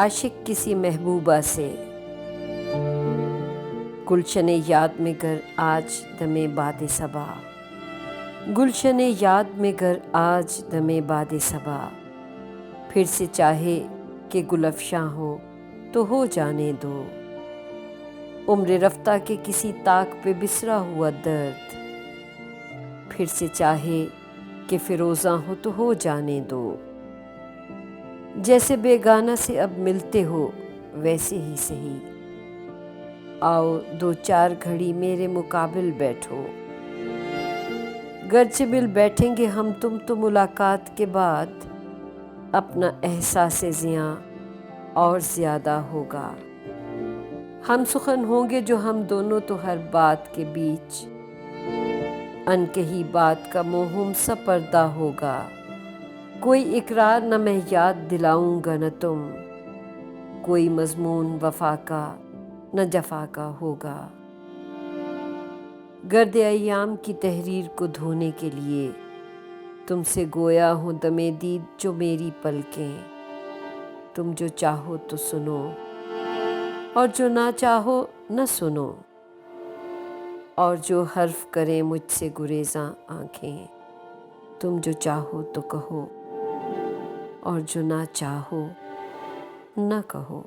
عاشق کسی محبوبہ سے، گلشن یاد میں گر آج دم باد صبا، گلشن یاد میں گر آج دم باد صبا، پھر سے چاہے کہ گل افشاں ہو جانے دو، عمر رفتہ کے کسی طاق پہ بسرا ہوا درد، پھر سے چاہے کہ فروزاں ہو جانے دو، جیسے بیگانہ سے اب ملتے ہو ویسے ہی سہی، آؤ دو چار گھڑی میرے مقابل بیٹھو، گرچہ مل بیٹھیں گے ہم تم تو ملاقات کے بعد، اپنا احساس زیاں اور زیادہ ہوگا، ہم سخن ہوں گے جو ہم دونوں تو ہر بات کے بیچ، ان کہی بات کا موہوم سا پردہ ہوگا، کوئی اقرار نہ میں یاد دلاؤں گا نہ تم، کوئی مضمون وفا کا نہ جفا کا ہوگا، گرد ایام کی تحریر کو دھونے کے لیے تم سے گویا ہوں دم دید جو میری پلکیں، تم جو چاہو تو سنو اور جو نہ چاہو نہ سنو، اور جو حرف کریں مجھ سے گریزاں آنکھیں، تم جو چاہو تو کہو اور جو نہ چاہو نہ کہو۔